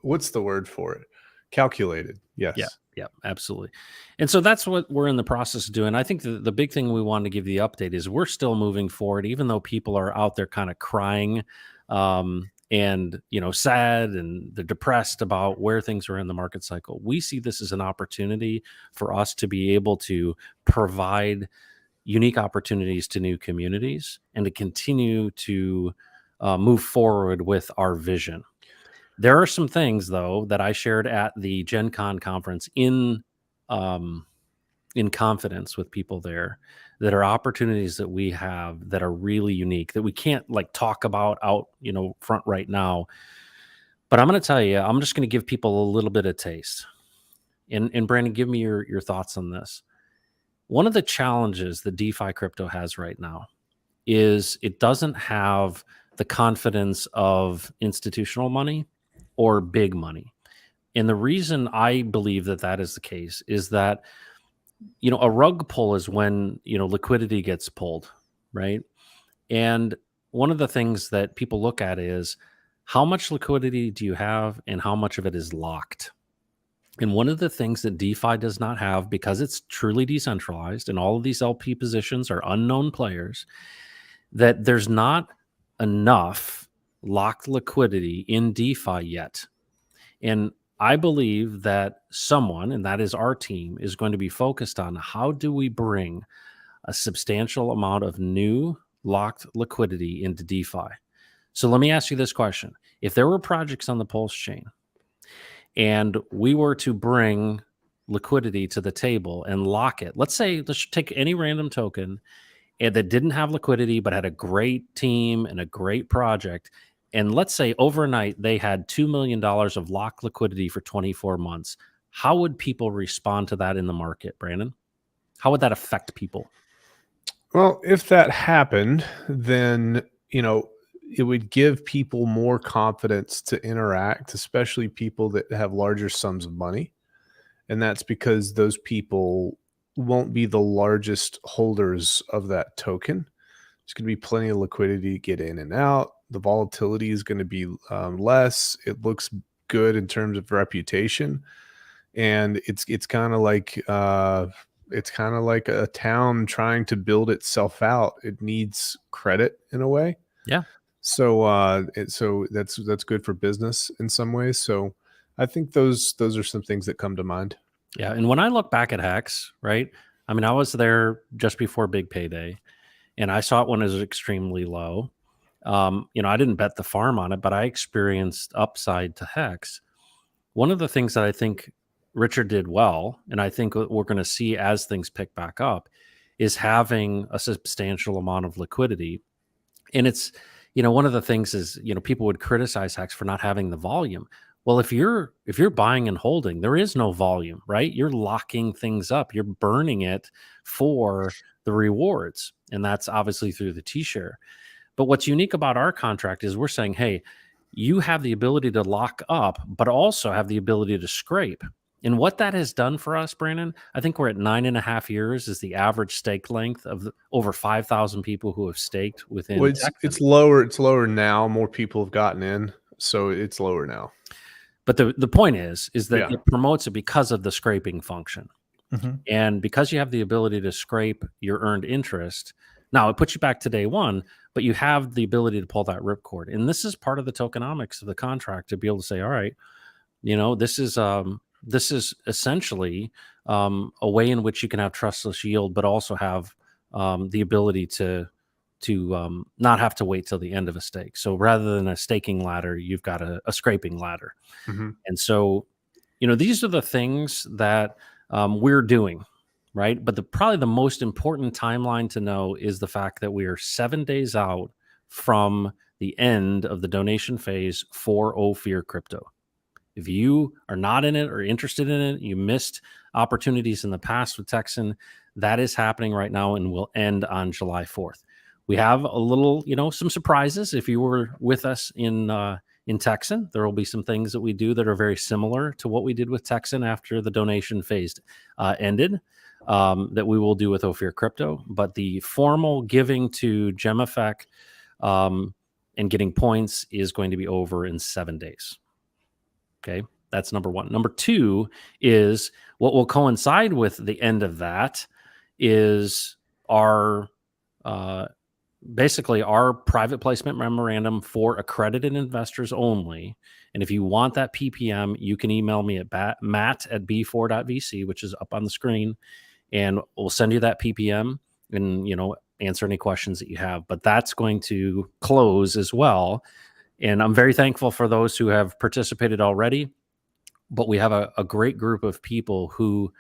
what's the word for it? Calculated. Yeah, Yes. yeah, absolutely. And so that's what we're in the process of doing. I think the big thing we want to give the update is we're still moving forward, even though people are out there kind of crying and sad and they're depressed about where things are in the market cycle. We see this as an opportunity for us to be able to provide unique opportunities to new communities and to continue to move forward with our vision. There are some things, though, that I shared at the Gen Con conference in confidence with people there that are opportunities that we have that are really unique that we can't like talk about out front right now. But I'm going to tell you, I'm just going to give people a little bit of taste. And Brandon, give me your thoughts on this. One of the challenges that DeFi crypto has right now is it doesn't have the confidence of institutional money or big money. And the reason I believe that that is the case is that, a rug pull is when, liquidity gets pulled, right? And one of the things that people look at is how much liquidity do you have and how much of it is locked? And one of the things that DeFi does not have, because it's truly decentralized and all of these LP positions are unknown players, that there's not enough locked liquidity in DeFi yet. And I believe that someone, and that is our team, is going to be focused on how do we bring a substantial amount of new locked liquidity into DeFi. So let me ask you this question. If there were projects on the Pulse chain and we were to bring liquidity to the table and lock it, let's take any random token and that didn't have liquidity but had a great team and a great project, and let's say overnight they had $2 million of locked liquidity for 24 months, how would people respond to that in the market, Brandon? How would that affect people? Well, if that happened, then, it would give people more confidence to interact, especially people that have larger sums of money. And that's because those people won't be the largest holders of that token. There's going to be plenty of liquidity to get in and out. The volatility is going to be less. It looks good in terms of reputation, and it's kind of like a town trying to build itself out. It needs credit in a way. Yeah. So that's good for business in some ways. So I think those are some things that come to mind. Yeah. And when I look back at Hex, right? I mean, I was there just before Big Payday and I saw it when it was extremely low. I didn't bet the farm on it, but I experienced upside to Hex. One of the things that I think Richard did well, and I think what we're going to see as things pick back up, is having a substantial amount of liquidity. And it's, one of the things is, people would criticize Hex for not having the volume. Well, if you're buying and holding, there is no volume, right? You're locking things up. You're burning it for the rewards. And that's obviously through the T-share. But what's unique about our contract is we're saying, hey, you have the ability to lock up, but also have the ability to scrape. And what that has done for us, Brandon, I think we're at 9.5 years is the average stake length of over 5,000 people who have staked within. Well, it's lower. It's lower now. More people have gotten in, so it's lower now. But the point is that it promotes it because of the scraping function. Mm-hmm. And because you have the ability to scrape your earned interest, now it puts you back to day one, but you have the ability to pull that ripcord. And this is part of the tokenomics of the contract to be able to say, all right, this is This is essentially a way in which you can have trustless yield, but also have the ability to not have to wait till the end of a stake. So rather than a staking ladder, you've got a scraping ladder. Hmm. And so, these are the things that we're doing, right? But probably the most important timeline to know is the fact that we are 7 days out from the end of the donation phase for Ophir Crypto. If you are not in it or interested in it, you missed opportunities in the past with Texan, that is happening right now and will end on July 4th. We have a little, some surprises. If you were with us in Texan, there will be some things that we do that are very similar to what we did with Texan after the donation phase ended. That we will do with Ophir Crypto, but the formal giving to GemEffect and getting points is going to be over in 7 days. Okay. That's number one. Number two is what will coincide with the end of that is our uh, basically our private placement memorandum for accredited investors only. And if you want that PPM, you can email me at matt@b4.vc, which is up on the screen, and we'll send you that PPM and, answer any questions that you have. But that's going to close as well. And I'm very thankful for those who have participated already. But we have a great group of people who,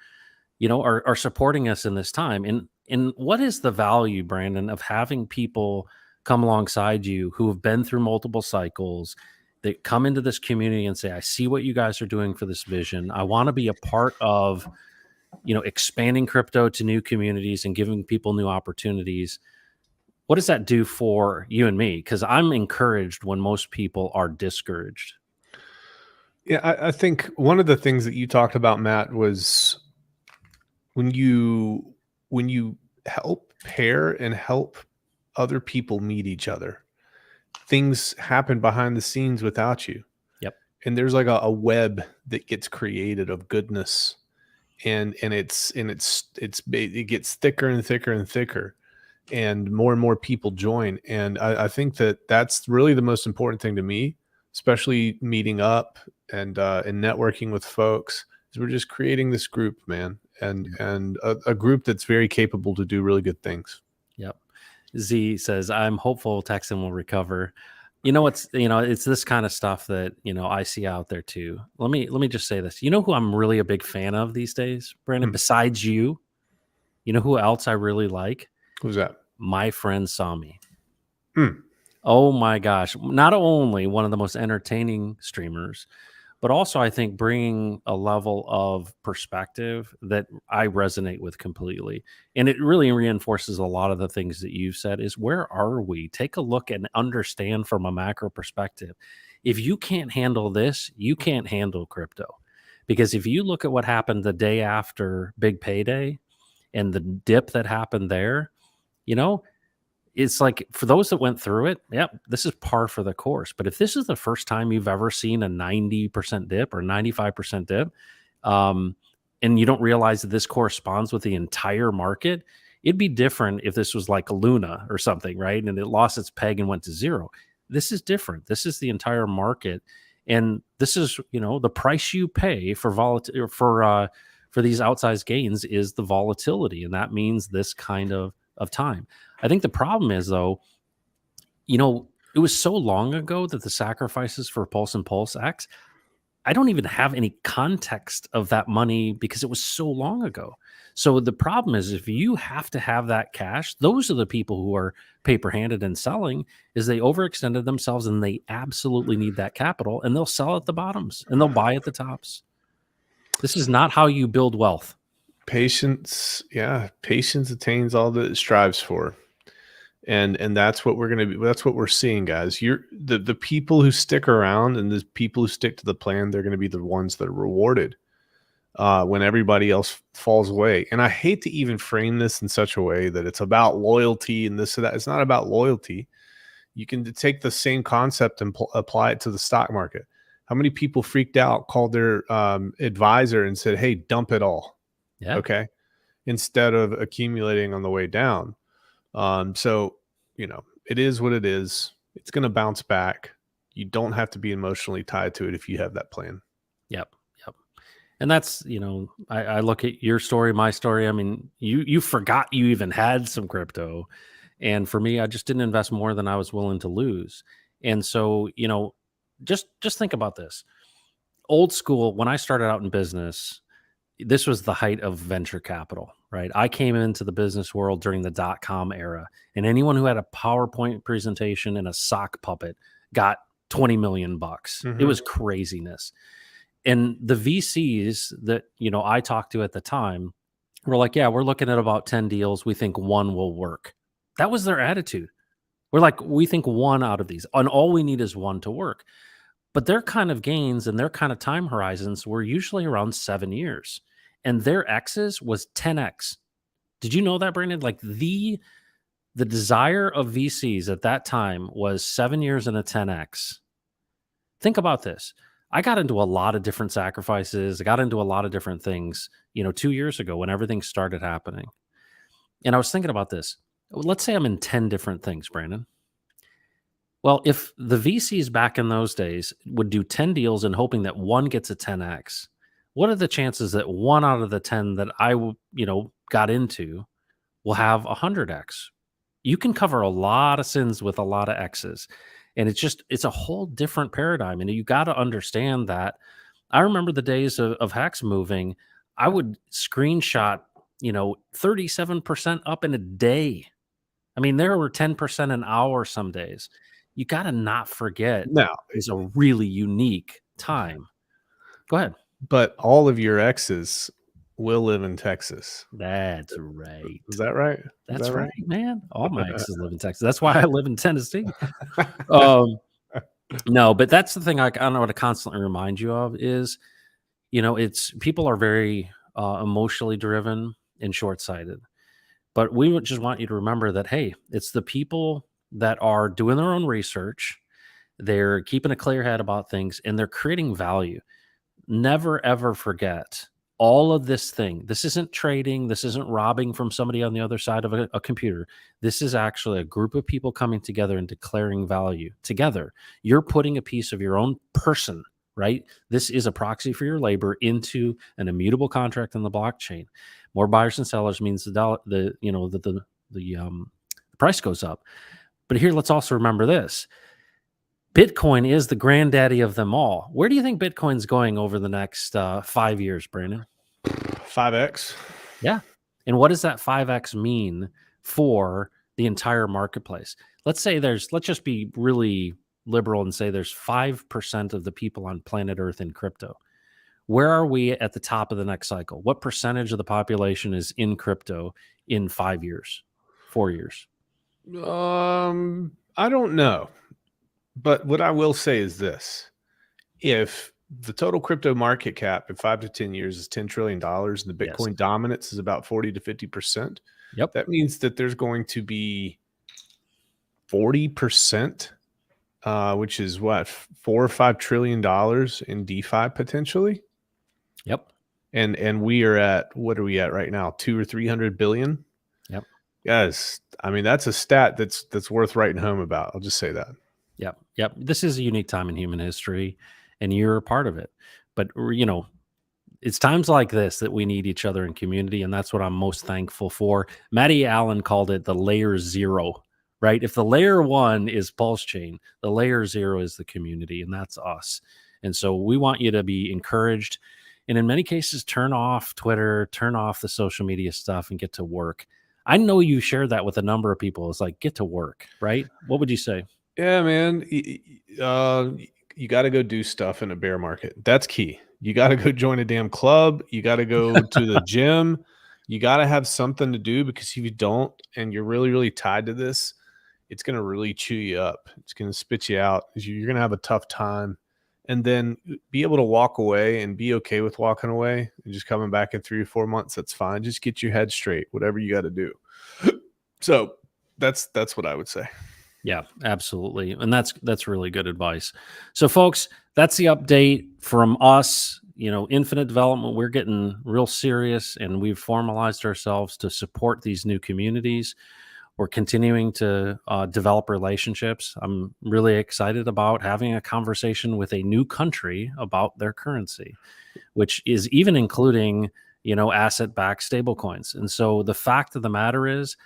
are supporting us in this time. And what is the value, Brandon, of having people come alongside you who have been through multiple cycles, that come into this community and say, I see what you guys are doing for this vision. I want to be a part of, expanding crypto to new communities and giving people new opportunities. What does that do for you and me? Because I'm encouraged when most people are discouraged. Yeah, I think one of the things that you talked about, Matt, was when you help pair and help other people meet each other, things happen behind the scenes without you. Yep. And there's like a web that gets created of goodness, and it gets thicker and thicker and thicker, and more people join. And I think that that's really the most important thing to me, especially meeting up and networking with folks, is we're just creating this group, man, and a group that's very capable to do really good things. Yep. Z says, I'm hopeful Texan will recover. It's this kind of stuff that, I see out there too. Let me just say this. You know who I'm really a big fan of these days, Brandon, Hmm. besides you? You know who else I really like? Who's that? My friend Sami. Hmm. Oh my gosh. Not only one of the most entertaining streamers, but also I think bringing a level of perspective that I resonate with completely. And it really reinforces a lot of the things that you've said is, where are we? Take a look and understand from a macro perspective. If you can't handle this, you can't handle crypto. Because if you look at what happened the day after Big Payday and the dip that happened there, you know, it's like, for those that went through it, yep, this is par for the course. But if this is the first time you've ever seen a 90% dip or 95% dip, um, and you don't realize that this corresponds with the entire market, it'd be different if this was like Luna or something, right? And it lost its peg and went to zero. This is different. This is the entire market. And this is, the price you pay for for these outsized gains is the volatility. And that means this kind of time. I think the problem is, though, it was so long ago that the sacrifices for Pulse and Pulse X, I don't even have any context of that money because it was so long ago. So the problem is, if you have to have that cash, those are the people who are paper handed and selling, is they overextended themselves and they absolutely need that capital, and they'll sell at the bottoms and they'll buy at the tops. This is not how you build wealth. Patience, yeah, patience attains all that it strives for. And that's what that's what we're seeing, guys. You're the people who stick around, and the people who stick to the plan, they're going to be the ones that are rewarded when everybody else falls away. And I hate to even frame this in such a way that it's about loyalty and this or that. It's not about loyalty. You can take the same concept and apply it to the stock market. How many people freaked out, called their advisor and said, hey, dump it all. Yeah. Okay. Instead of accumulating on the way down. So, it is what it is. It's going to bounce back. You don't have to be emotionally tied to it if you have that plan. Yep. Yep. And that's, I look at your story, my story. I mean, you forgot you even had some crypto. And for me, I just didn't invest more than I was willing to lose. And so, just think about this. Old school, when I started out in business, this was the height of venture capital, right? I came into the business world during the dot com era, and anyone who had a PowerPoint presentation and a sock puppet got 20 million bucks. It Mhm. was craziness. And the VCs that, I talked to at the time were like, yeah, we're looking at about 10 deals. We think one will work. That was their attitude. We're like, we think one out of these, and all we need is one to work. But their kind of gains and their kind of time horizons were usually around 7 years. And their X's was 10X. Did you know that, Brandon? Like the desire of VCs at that time was 7 years and a 10X. Think about this. I got into a lot of different sacrifices. I got into a lot of different things, 2 years ago when everything started happening. And I was thinking about this. Let's say I'm in 10 different things, Brandon. Well, if the VCs back in those days would do 10 deals and hoping that one gets a 10X, what are the chances that one out of the 10 that got into will have 100X? You can cover a lot of sins with a lot of X's. And it's a whole different paradigm. And you got to understand that. I remember the days of Hex moving. I would screenshot, 37% up in a day. I mean, there were 10% an hour some days. You got to not forget Now, it was a really unique time. Go ahead. but all of your exes will live in Texas. That's right. Is that right? Is That's that right, right? man. All my exes live in Texas. That's why I live in Tennessee. Um, no, but that's the thing I kind of want to constantly remind you of is, it's people are very emotionally driven and short sighted. But we would just want you to remember that, hey, it's the people that are doing their own research, they're keeping a clear head about things, and they're creating value. Never ever forget all of this thing. This isn't trading. This isn't robbing from somebody on the other side of a computer. This is actually a group of people coming together and declaring value together. You're putting a piece of your own person, right? This is a proxy for your labor into an immutable contract in the blockchain. More buyers and sellers means the dollar, the price goes up. But here, let's also remember this. Bitcoin is the granddaddy of them all. Where do you think Bitcoin's going over the next 5 years, Brandon? 5x. Yeah. And what does that 5X mean for the entire marketplace? Let's just be really liberal and say there's 5% of the people on planet Earth in crypto. Where are we at the top of the next cycle? What percentage of the population is in crypto in 5 years, 4 years? I don't know. But what I will say is this. If the total crypto market cap in 5 to 10 years is $10 trillion and the Yes. Bitcoin dominance is about 40 to 50%, Yep. that means that there's going to be 40%, which is what, $4 or $5 trillion in DeFi potentially. Yep. And we are at, what are we at right now? 200 or 300 billion. Yep. Yes. I mean, that's a stat that's worth writing home about. I'll just say that. Yep. Yep. This is a unique time in human history, and you're a part of it. But, it's times like this that we need each other in community, and that's what I'm most thankful for. Matty Allen called it the layer zero, right? If the layer one is Pulse Chain, the layer zero is the community, and that's us. And so we want you to be encouraged, and in many cases, turn off Twitter, turn off the social media stuff, and get to work. I know you shared that with a number of people. It's like, get to work, right? What would you say? Yeah, man. You got to go do stuff in a bear market. That's key. You got to go join a damn club. You got to go to the gym. You got to have something to do, because if you don't, and you're really, really tied to this, it's going to really chew you up. It's going to spit you out. You're going to have a tough time. And then be able to walk away and be okay with walking away and just coming back in 3 or 4 months. That's fine. Just get your head straight, whatever you got to do. So that's what I would say. Yeah, absolutely. And that's really good advice. So folks, that's the update from us. Infinite Development, we're getting real serious, and we've formalized ourselves to support these new communities. We're continuing to develop relationships. I'm really excited about having a conversation with a new country about their currency, which is even including, asset-backed stablecoins. And so the fact of the matter is,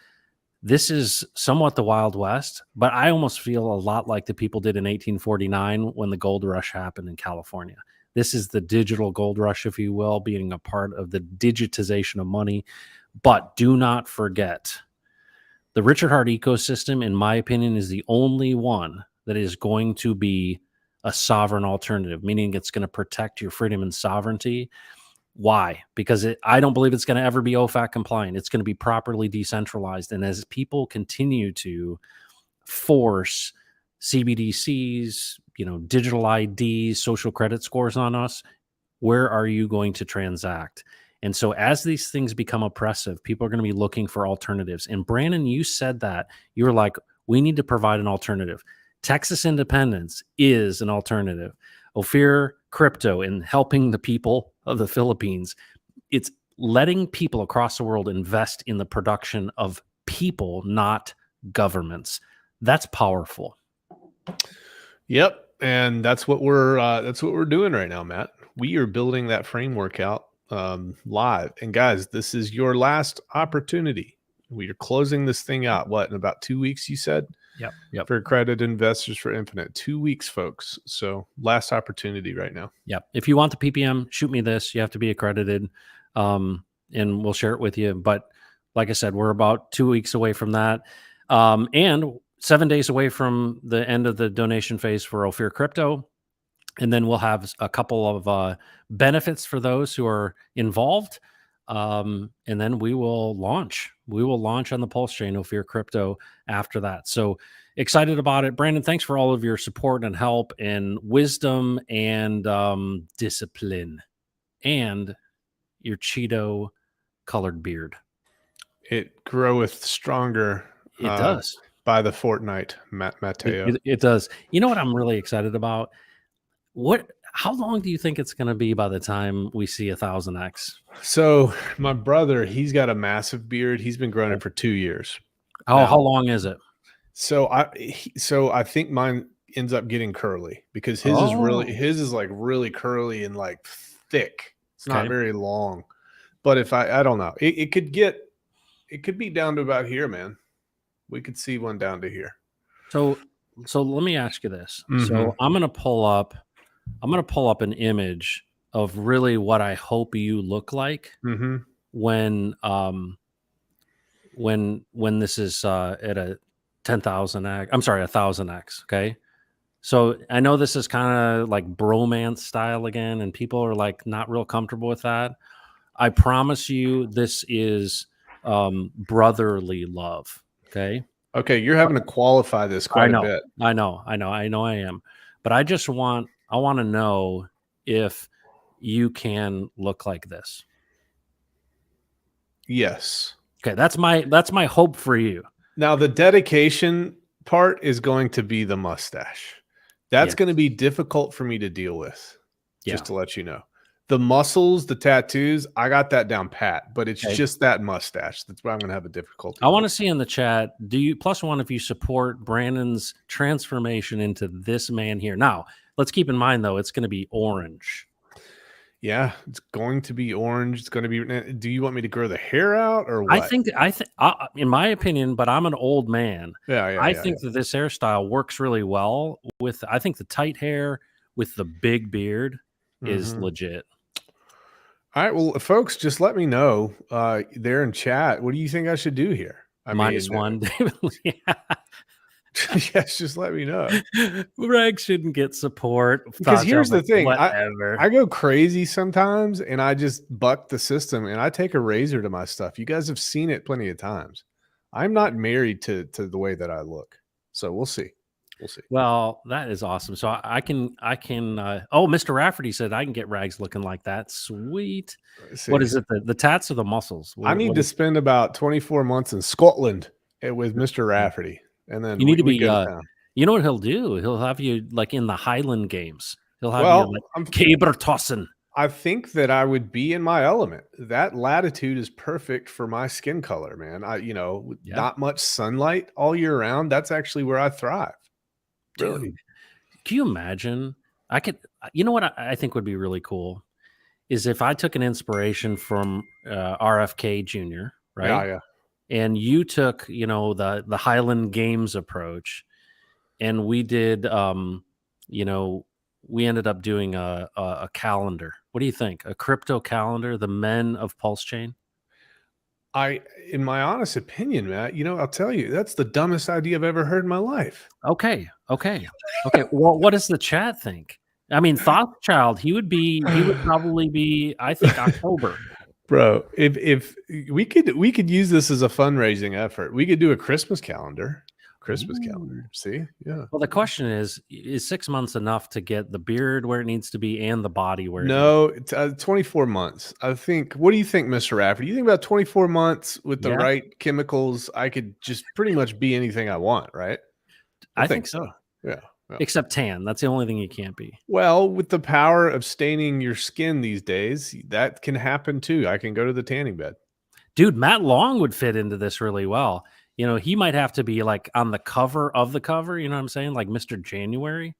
this is somewhat the Wild West, but I almost feel a lot like the people did in 1849 when the gold rush happened in California. This is the digital gold rush, if you will, being a part of the digitization of money. But do not forget, the Richard Hart ecosystem, in my opinion, is the only one that is going to be a sovereign alternative, meaning it's going to protect your freedom and sovereignty. Why? Because I don't believe it's going to ever be OFAC compliant. It's going to be properly decentralized. And as people continue to force CBDCs, digital IDs, social credit scores on us, where are you going to transact? And so as these things become oppressive, people are going to be looking for alternatives. And Brandon, you said that. You were like, we need to provide an alternative. Texas independence is an alternative. Ophir Crypto and helping the people of the Philippines, it's letting people across the world invest in the production of people, not governments. That's powerful. Yep, and that's what we're doing right now, Matt. We are building that framework out live. And guys, this is your last opportunity. We are closing this thing out. What, in about 2 weeks? You said. Yep. For accredited investors for Infinite. 2 weeks, folks. So last opportunity right now. Yep. If you want the PPM, shoot me this. You have to be accredited, and we'll share it with you. But like I said, we're about 2 weeks away from that, and 7 days away from the end of the donation phase for Ophir Crypto. And then we'll have a couple of benefits for those who are involved. And then we will launch. We will launch on the Pulse Chain Ophir Crypto after that. So excited about it. Brandon, thanks for all of your support and help and wisdom and discipline and your Cheeto colored beard. It groweth stronger. It does. By the fortnight, Mateo. It does. You know what I'm really excited about? How long do you think it's going to be by the time we see 1000X? So my brother, he's got a massive beard. He's been growing it for 2 years. How long is it? So I think mine ends up getting curly because his is like really curly and like thick. It's not very long. But if I don't know, it could be down to about here, man. We could see one down to here. So let me ask you this. Mm-hmm. So I'm gonna pull up an image of really what I hope you look like when this is at a 10,000x. I'm sorry, 1000x. Okay. So I know this is kind of like bromance style again, and people are like not real comfortable with that. I promise you, this is brotherly love. Okay. Okay, you're having to qualify this quite a bit. I know I am. But I want to know if you can look like this. Yes. Okay, that's my hope for you. Now the dedication part is going to be the mustache. That's going to be difficult for me to deal with. Just to let you know. The muscles, the tattoos, I got that down pat, but it's just that mustache. That's where I'm going to have a difficulty. I want to see in the chat, do you +1 if you support Brandon's transformation into this man here. Now, let's keep in mind, though, it's going to be orange. Yeah, it's going to be orange. It's going to be. Do you want me to grow the hair out or what? I think, in my opinion, but I'm an old man. I think that this hairstyle works really well with. I think the tight hair with the big beard is legit. All right, well, folks, just let me know there in chat. What do you think I should do here? -1. Yes, just let me know. Reg shouldn't get support because here's the thing: I go crazy sometimes, and I just buck the system, and I take a razor to my stuff. You guys have seen it plenty of times. I'm not married to the way that I look, so we'll see. We'll see. Well, that is awesome. So I can. Oh, Mr. Rafferty said I can get Rags looking like that. Sweet. What is it? The tats or the muscles? I need to spend about 24 months in Scotland with Mr. Rafferty. And then you need to be, you know what he'll do? He'll have you like in the Highland Games. He'll have you like caber tossing. I think that I would be in my element. That latitude is perfect for my skin color, man. With Yeah, not much sunlight all year round, that's actually where I thrive. Really. dude. Can you imagine? I could. You know what I think would be really cool is if I took an inspiration from RFK Jr. Yeah, Right, yeah. and you took the Highland Games approach, and we did you know we ended up doing a calendar. What do you think? A crypto calendar, the men of Pulse Chain? I in my honest opinion, Matt, I'll tell you, that's the dumbest idea I've ever heard in my life. Okay, okay, okay. Well, what does the chat think? I mean, Thoughtchild, he would probably be, I think, October. Bro, if we could use this as a fundraising effort. We could do a Christmas calendar. Christmas calendar. Ooh. See? Yeah. Well, the question is 6 months enough to get the beard where it needs to be and the body where it needs. No, it's 24 months. I think. What do you think, Mr. Rafferty? You think about 24 months with the Yeah, right chemicals, I could just pretty much be anything I want, right? I I think think so. so. Yeah. Yeah. Except tan. That's the only thing you can't be. Well, with the power of staining your skin these days, that can happen too. I can go to the tanning bed. Dude, Matt Long would fit into this really well. He might have to be like on the cover of the cover, you know what I'm saying? Like Mr. January.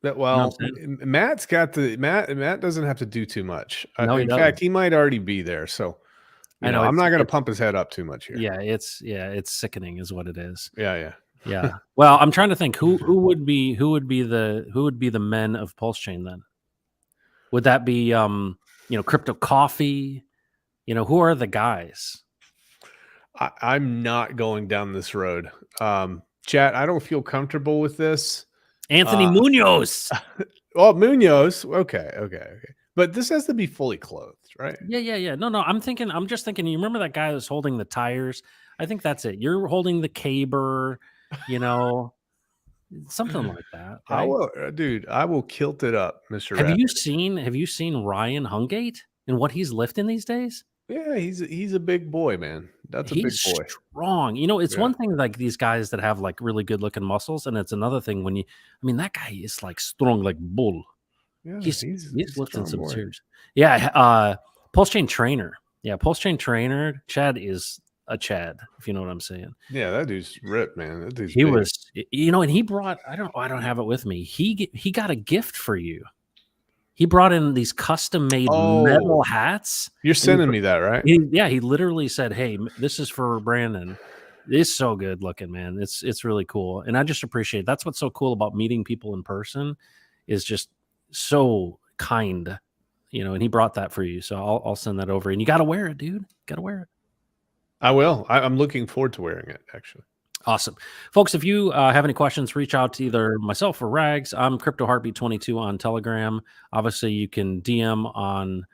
That You know what well, I'm saying? Matt's got the Matt doesn't have to do too much. No, he In fact, doesn't. he might already be there. So, I know I'm not going to it's pump his head up too much here. it's sickening is what it is. Yeah, Yeah. yeah. Well, I'm trying to think who would be the men of Pulse Chain then? Would that be Crypto Coffee? Who are the guys? I'm not going down this road. Chat, I don't feel comfortable with this. Anthony Uh, Munoz. well, Munoz, okay. But this has to be fully clothed, right? Yeah. No. I'm just thinking, you remember that guy that's holding the tires? I think that's it. You're holding the caber, you know, something like that, I right? will, dude. I will kilt it up, Mister Have you Rafferty. seen have you seen Ryan Hungate and what he's lifting these days? Yeah, he's a big boy, man. That's a He's big boy. strong. It's Yeah, one thing like these guys that have like really good looking muscles, and it's another thing when that guy is like strong like bull. yeah. He's He's he's a lifting strong some boy. serious. Yeah, Pulse Chain Trainer. Yeah, Pulse Chain Trainer. Chad is a Chad, if you know what I'm saying. Yeah, that dude's ripped, man. That dude's He big. was, and he brought. I don't have it with me. He got a gift for you. He brought in these custom made metal Oh, hats, you're and sending me that, right? yeah, he literally said, "Hey, this is for Brandon." It's so good looking, man. It's really cool, and I just appreciate that's what's so cool about meeting people in person is just so kind, And he brought that for you, so I'll send that over, and you got to wear it, dude. Got to wear it. I will. I'm looking forward to wearing it. Actually, Awesome. Folks, if you have any questions, reach out to either myself or Rags. I'm Crypto Heartbeat 22 on Telegram. Obviously, you can DM on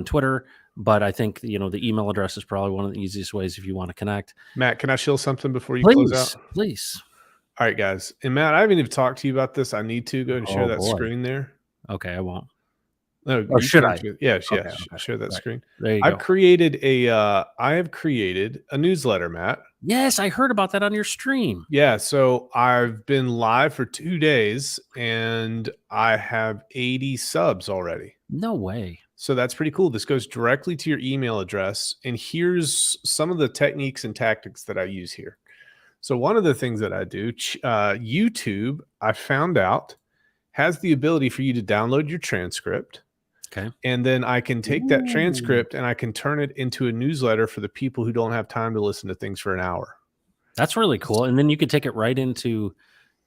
Twitter, but I think, the email address is probably one of the easiest ways if you want to connect. Matt, can I shill something before you close out? Please, please. All right, guys. And Matt, I haven't even talked to you about this. I need to go ahead and share Oh that boy. screen there. Okay, I won't. No, Or you should can. I? Yes, Okay, yes. okay. Share that Right. screen. There you I go. have created a newsletter, Matt. Yes, I heard about that on your stream. Yeah, so I've been live for 2 days and I have 80 subs already. No way. So that's pretty cool. This goes directly to your email address. And here's some of the techniques and tactics that I use here. So, one of the things that I do, YouTube, I found out has the ability for you to download your transcript. Okay. And then I can take that Ooh. transcript and I can turn it into a newsletter for the people who don't have time to listen to things for an hour. That's really cool. And then you could take it right into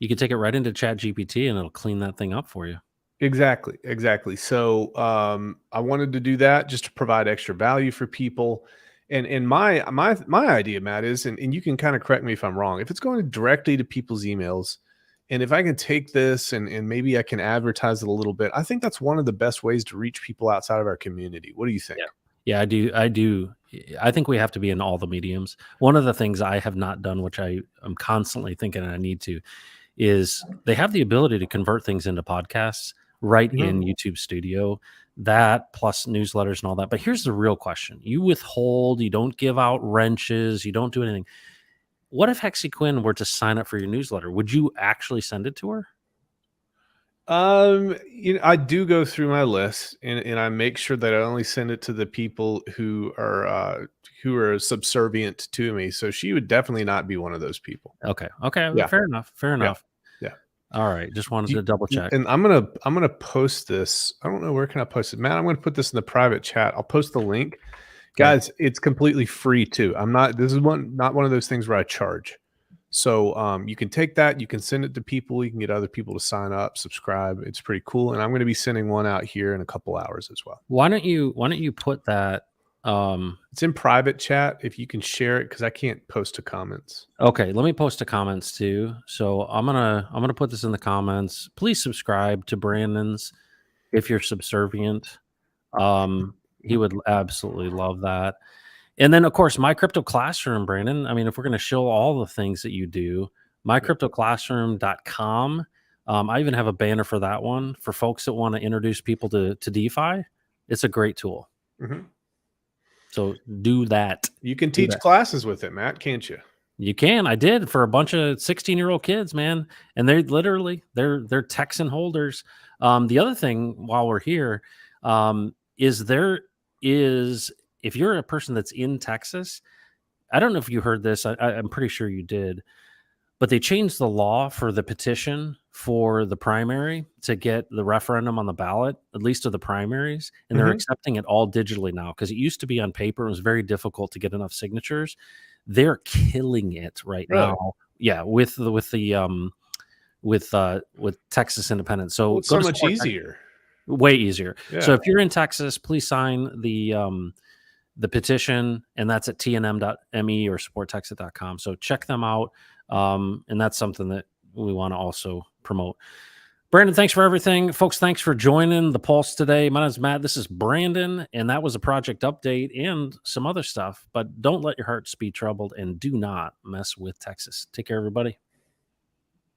Chat GPT and it'll clean that thing up for you. Exactly. So I wanted to do that just to provide extra value for people. And my idea, Matt, is, and you can kind of correct me if I'm wrong, if it's going directly to people's emails, and if I can take this and maybe I can advertise it a little bit, I think that's one of the best ways to reach people outside of our community. What do you think? Yeah. Yeah, I do. I think we have to be in all the mediums. One of the things I have not done, which I am constantly thinking I need to, is they have the ability to convert things into podcasts right in Mhm. YouTube Studio. That plus newsletters and all that. But here's the real question: you withhold, you don't give out wrenches, you don't do anything. What if Hexy Quinn were to sign up for your newsletter? Would you actually send it to her? I do go through my list and I make sure that I only send it to the people who are subservient to me. So she would definitely not be one of those people. Okay. Okay. Yeah. Fair enough. Fair Yeah. enough. Yeah. All right. Just wanted Do to double you, check. and I'm gonna post this. I don't know where can I post it, Matt. I'm gonna put this in the private chat. I'll post the link, Okay. guys. It's completely free too. I'm not. This is not one of those things where I charge. So you can take that, you can send it to people, you can get other people to sign up, subscribe. It's pretty cool, and I'm going to be sending one out here in a couple hours as well. Why don't you put that? It's in private chat if you can share it because I can't post to comments. Okay, let me post the comments too. So I'm gonna put this in the comments. Please subscribe to Brandon's if you're subservient. He would absolutely love that. And then of course my crypto classroom, Brandon. I mean, if we're gonna show all the things that you do, mycryptoclassroom.com. I even have a banner for that one for folks that want to introduce people to DeFi. It's a great tool. Mhm. So do that. You can Do teach that. classes with it, Matt, can't you? You can. I did for a bunch of 16-year-old kids, man. And they're Texan holders. The other thing while we're here, is there is if you're a person that's in Texas, I don't know if you heard this. I'm pretty sure you did, but they changed the law for the petition for the primary to get the referendum on the ballot, at least of the primaries, and they're Mhm. accepting it all digitally now because it used to be on paper. It was very difficult to get enough signatures. They're killing it right Really? now. Yeah, with Texas Independence. Well, So it's go so to much support easier. way easier. So Yeah. if you're in Texas, please sign the petition, and that's at tnm.me or supporttexas.com. So check them out. And that's something that we want to also promote. Brandon, thanks for everything. Folks, thanks for joining the Pulse today. My name is Matt. This is Brandon, and that was a project update and some other stuff. But don't let your hearts be troubled and do not mess with Texas. Take care, everybody.